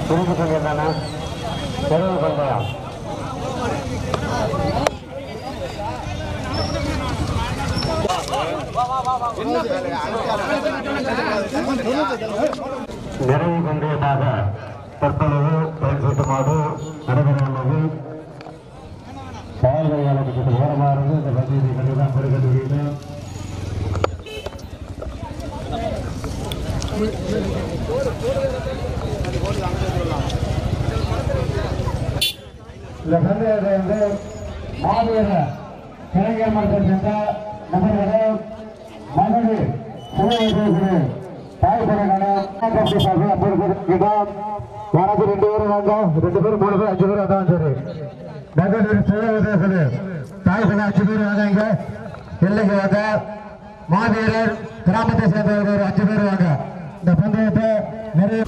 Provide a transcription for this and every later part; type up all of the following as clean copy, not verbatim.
புரிந்து கொண்டிருந்தானா தெருவு கொண்டையா நிறைவு கொண்டதாக தற்பொழுது பயன்படுத்துமாறு நடைபெறவுள்ளது. பால்வழியாளருக்கு ஓரமாக இருந்து இந்த பகுதியை கண்டுதான் பெருகட்டுகிறீர்கள். இந்த சந்தையத்தை வந்து மாவீர கலைஞர் மன்றத்தை சேர்ந்த நபர்கள் மகளிர் சுழற்சி தாய்ப்படங்களும் யாராச்சும் 2 பேரும் வாங்க, 2 பேரும் 3 பேர் 5 பேர் அதான் சரி. மகளிர் சுழற்சி தாய்ப்பட 5 பேர் வாங்க, இங்க எல்லைக்கு வாங்க. மாவீரர் கிராமத்தை சேர்ந்தவர்கள் ஒரு 5 பேர் வாங்க. இந்த பந்தயத்தை நிறைய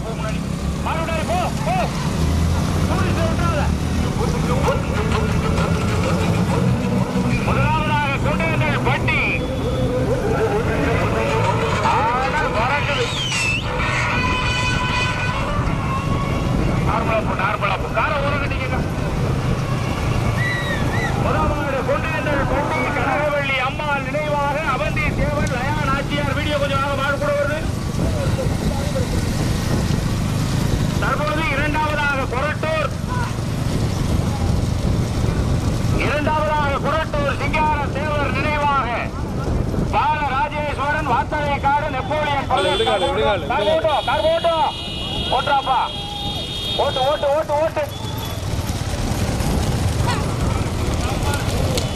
முதலாவதாக கொண்டு பட்டி நார்மலாப்பு கார உலகட்டிங்க. முதலாவது கொண்டு பட்டி கனகவள்ளி அம்மா நினைவாக அவந்தி சேவன் லயா நாச்சியார் வீடியோ கொஞ்சம் மாடு கூட வருது. தற்பொழுது இரண்டாவதாக கொரட்டூர் சிங்கார தேவர் நினைவாக பால ராஜேஸ்வரன் வாத்தலைக்காடு நெப்போலியன் ஓட்டுறாப்பா ஓட்டு ஓட்டு ஓட்டு ஓட்டு.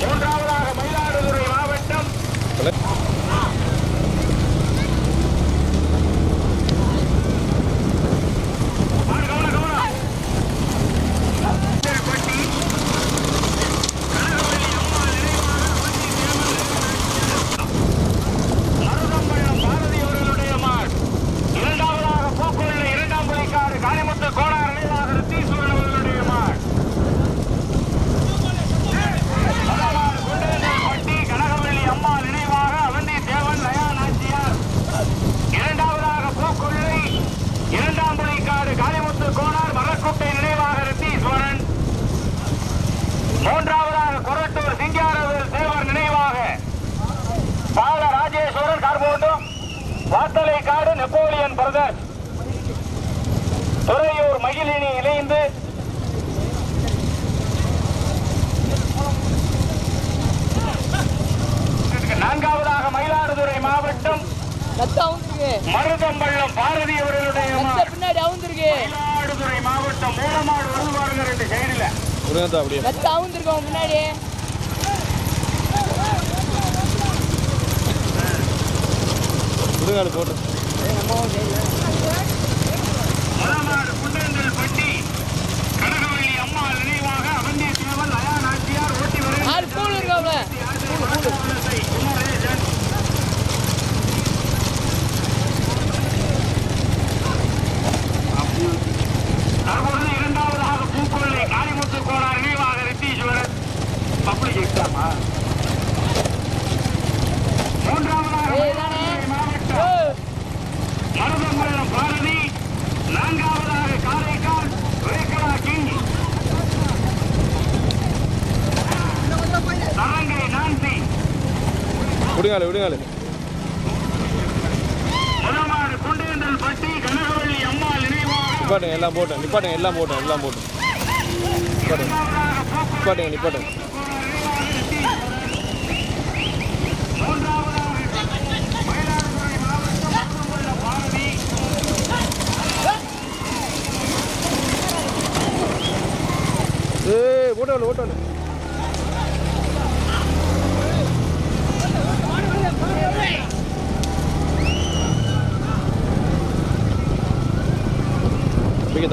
மூன்றாவதாக மயிலாடுதுறை மாவட்டம் மூன்றாவதாக கொரட்டூர் சிங்காரவேல் தேவர் நினைவாக பால ராஜேஸ்வரன் கார்போட்டோ வாத்தலைக்காடு நெப்போலியன் பிரதர்ஸ் துறையூர் மகிழினி இணைந்து நான்காவதாக மயிலாடுதுறை மாவட்டம் மருதம்பள்ளம் பாரதி அவர்களுடைய மயிலாடுதுறை மாவட்டம் மூலமாடு வருவாருங்க 2 சைடுல முன்னாடி போட்டு பட்டி கனகவள்ளி அம்மா நினைவாக அவந்தி சேவல் லயா நாச்சியார் ஓட்டி வருகிறார். தற்பொழுது இரண்டாவதாக பூக்கொள்ளை காளிமுத்து கோனார் நினைவாக ரித்தீஸ்வரர் பப்ளிக் எக்ஸாமா. மூன்றாவதாக மாவட்டம் மருதம்பள்ளம் பாரதி. நான்காவதாக காரைக்கால் ரேகலா கிங் தரங்கை நான்சி முதலாவது குண்டேந்தல் பட்டி கனகவள்ளி அம்மா நினைவாக எல்லாம் போட்டேன் நிப்பாட்டுங்க. ஓட்டாளு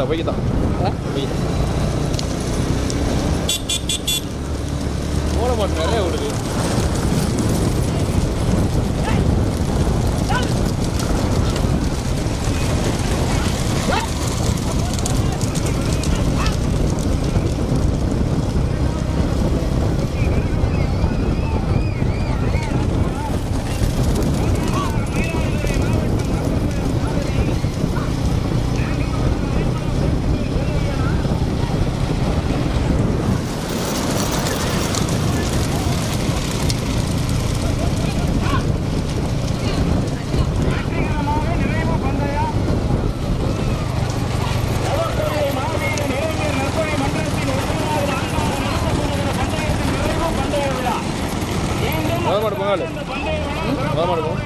வைக்கதான் ஓட மாட்டேன் நிறைய ஓடுது. மாடு போங்க முத மாடு போங்க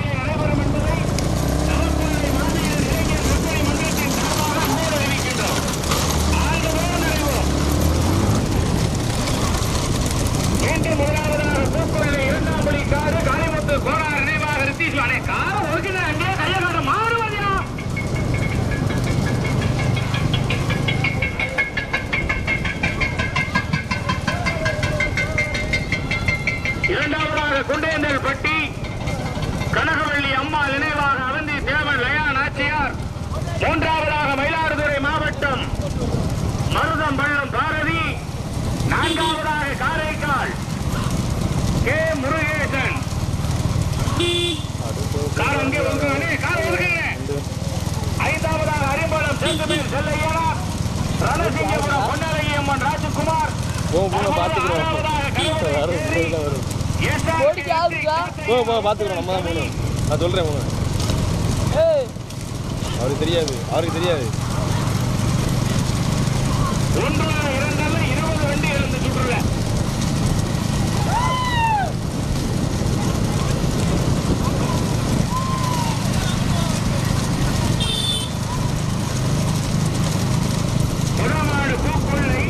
முதலாவதாக பூக்கொள்ளை இரண்டாம் பலி காடு காளிமுத்து கோனார் நினைவாக ரித்தீஸ்வானே காரம் ஒழுங்கின அங்கே கையகாட மாறுவதியா இரண்டாவதாக குண்டேந்தல் பட்டி கனகவள்ளி அம்மா நினைவாக அவந்தி தேவன் லயா நாச்சியார் மூன்றாவதாக மயிலாடுதுறை மாவட்டம் மருதம் பள்ளம் பாரதி நான்காவதாக காரைக்கால் கே முருகேசன் கார் அங்கே ஒதுங்க கார் ஒதுங்க ஐந்தாவதாக அரிம்பலம் செந்தமீர் செல்லையா ரணசிங்கபுரம் பொன்னழகி அம்மன் ராஜகுமார் பாத்துக்கிறோம் நம்ம தான் போகணும் நான் சொல்றேன் போங்க அவருக்கு தெரியாது ஒன்று இரண்டால 20 வண்டி இருந்து சுற்றுல முதலாவது பூக்கொள்ளை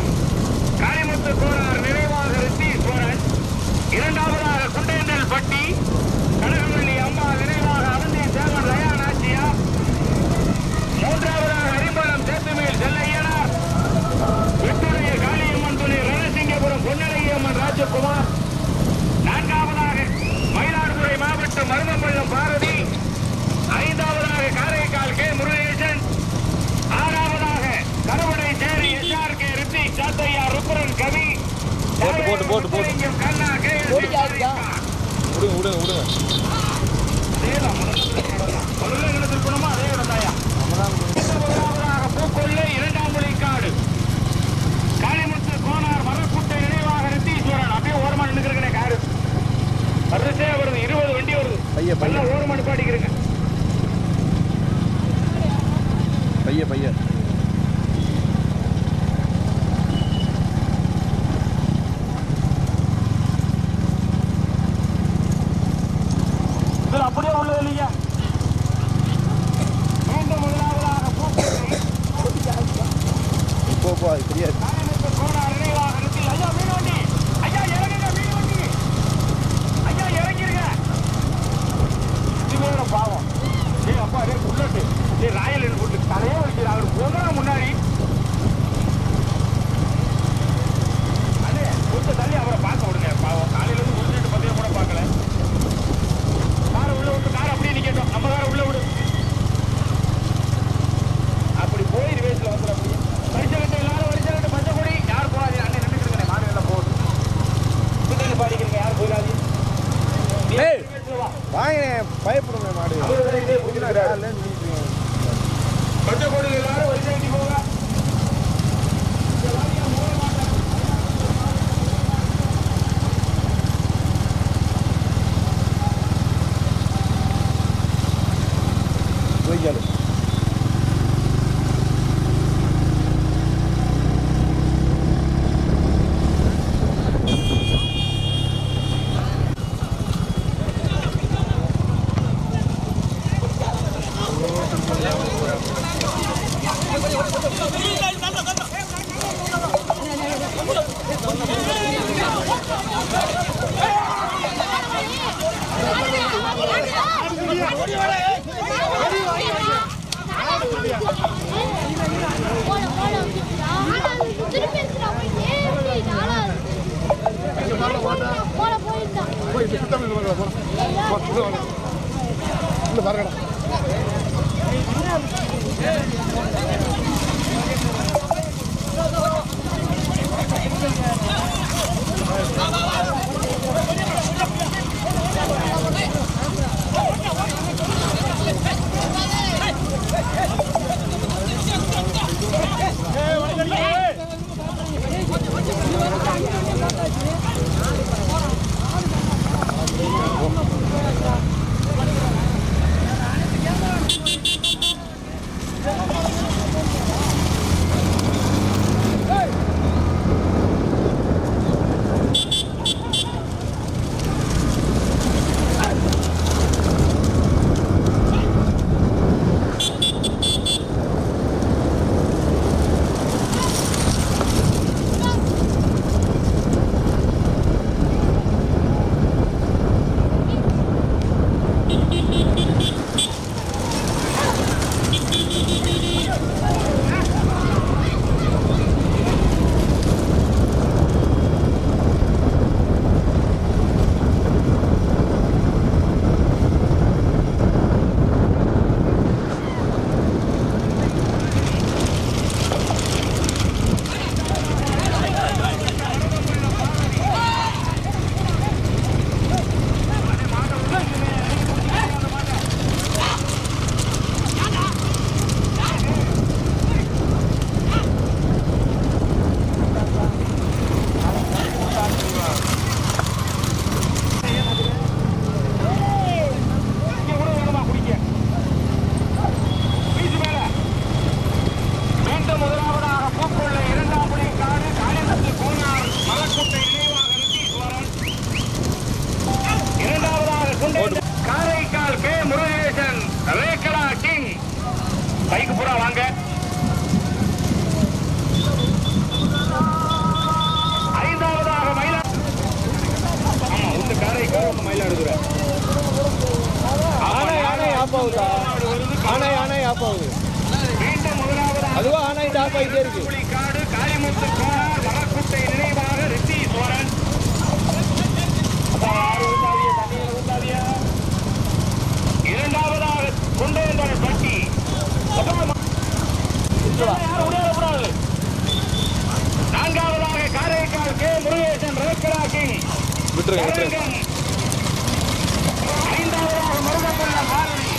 காளிமுத்து கோனார் நினைவாக ரித்தீஸ்வரன் இரண்டாவதாக குண்டேந்தல் பட்டி கனகவள்ளி அம்மா நினைவாக அவந்தி தேவன் லயா நாச்சியா மூன்றாவதாக அரிம்பலம் சேத்துமேல் செல்லையனார் விட்டுடைய காளியம்மன் துணை ரணசிங்கபுரம் பொன்னழகி அம்மன் ராஜகுமார் நான்காவதாக மயிலாடுதுறை மாவட்டம் மருதம்பள்ளம் பாரதி ஐந்தாவதாக காரைக்கால் கே முருகேசன் ஆறாவதாக கருவடை சேரி SRK ரித்திக் சாத்தையா ருத்ரன் கவி போட்டு கண்ணா கே விடுங்க அதே இடத்தாயா பூக்கொள்ளை இரண்டாம் மொழி காடு காளிமுத்து கோனார் மரக்குட்டை நினைவாக ரித்தீஸ்வரன் அப்படியே ஓரமா நின்றுக்கிறேன் காரு வரிசையா வருது 20 வண்டி வருது நல்லா ஓரமா நிப்பாட்டிக்கிறேங்க பைய இதுல அப்படியே உள்ளது இல்லையா மீண்டும் முதலாவதாக பூக்கொள்ளை போ அது தெரியாது காளிமுத்து கோனார் நினைவாக ரித்தி ஐயா மீன் வண்டி ஐயா இறங்குங்க மீன் வண்டி ஐயா இறங்கிருங்க இதுவே பாவம் அப்பா உள்ளட்டு ராயல் போட்டு தலையே வச்சு அவர் போனா முன்னாடி அதே கொஞ்சம் தள்ளி அவரை பார்க்க விடுங்க பாவம் காலையில இருந்து முடிச்சுட்டு பத்தியம் கூட பார்க்கல காரை உள்ள விட்டு காரை அப்படியே நிக்கட்டும் நம்ம காரை உள்ள விடு அப்படி போய் ரிவேஸ்ல வந்து அப்படி வரிசை எல்லாரும் வரிசை பச்சை கொடி யார் போகாது அண்ணன் நின்றுக்கிறேன் மாடு எல்லாம் போகுது புத்தகத்தை பாடிக்கிறீங்க யார் போகாது வாங்க பயப்படுங்க மாடு பச்சை கொடி எல்லாரும் வரிசை போக போய்க்காது மயிலாடுதுறை. ஆனாய் ஆஃப் ஆகுதா? ஆனாய் ஆஃப் ஆகுது. மீண்டும் முதலாவதாக அதுவா ஆனாய் ஆஃப் ஆகிட்டே இருக்கு. புலிக்காடு காளிமுத்து கோனார் மரக்குட்டை நினைவாக ரித்தீஸ்வரன். இரண்டாவதாக குண்டேந்தல் பட்டி. நான்காவதாக காரைக்கால் கே முருகேசன் ரேக்கரா கிங். விட்டுருங்க. ஐந்தாவதாக முருகப்பள்ள பாரதி.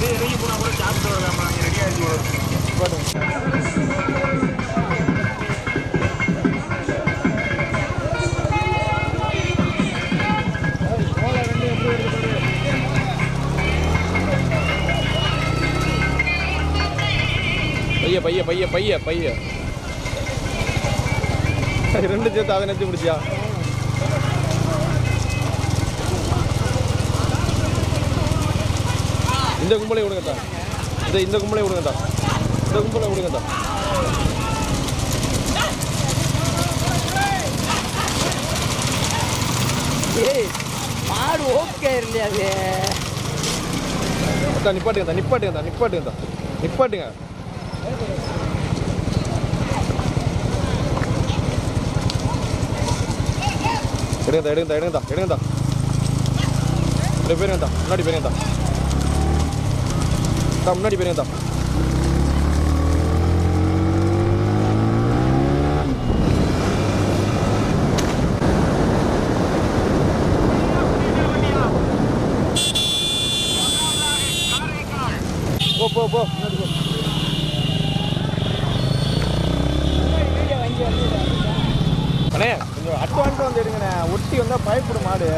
இறங்கி போனா கூட சாப்பிட்டு வரலாமா? ரெடியா இருக்கு. பைய ரெண்டு சேர்த்து அதை நெச்சு முடிச்சியா? இந்த கும்பலை விடுங்கத்தா. இந்த கும்பலை விடுங்கத்தா. மாடு ஓகே இல்லையா? அது நிப்பாட்டுங்க. எடுங்கத்தா. முன்னாடி போயிருங்கத்தா. போ. அண்ணே கொஞ்சம் அட்வான்ஸ் வந்து எடுங்கண்ணே. ஒட்டி வந்தால் பயப்படும் மாடு.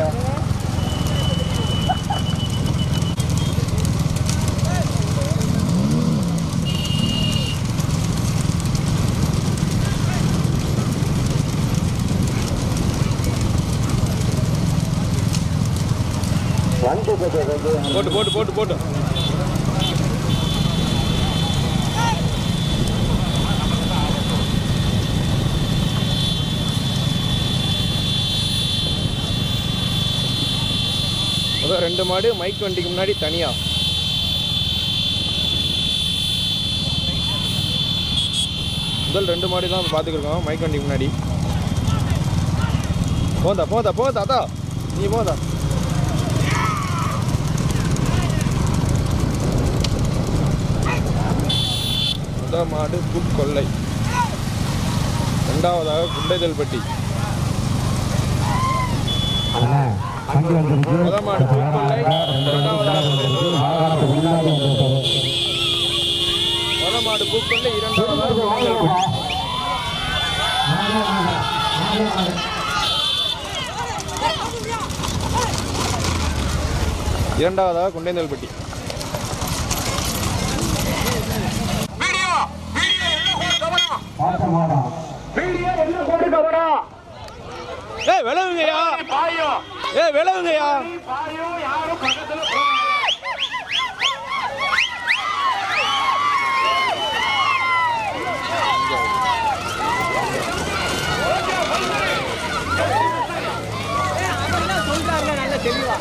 போட்டு அதான் 2 மாடு மைக் வண்டிக்கு முன்னாடி தனியா. முதல் 2 மாடு தான் பார்த்துக்கிருக்கோம் மைக் வண்டிக்கு முன்னாடி. போதா அதா நீ போதா. முதல் மாடு புட்கொல்லை. இரண்டாவதாக குண்டைதல்பட்டி. முதல் மாடு புட்கொல்லை. இரண்டாவதாக முதல் மாடு புட்கொல்லை. இரண்டாவதாக குண்டைதல்பட்டி. விளவுங்கய்யா. சொல்றாங்க நல்ல தெளிவா.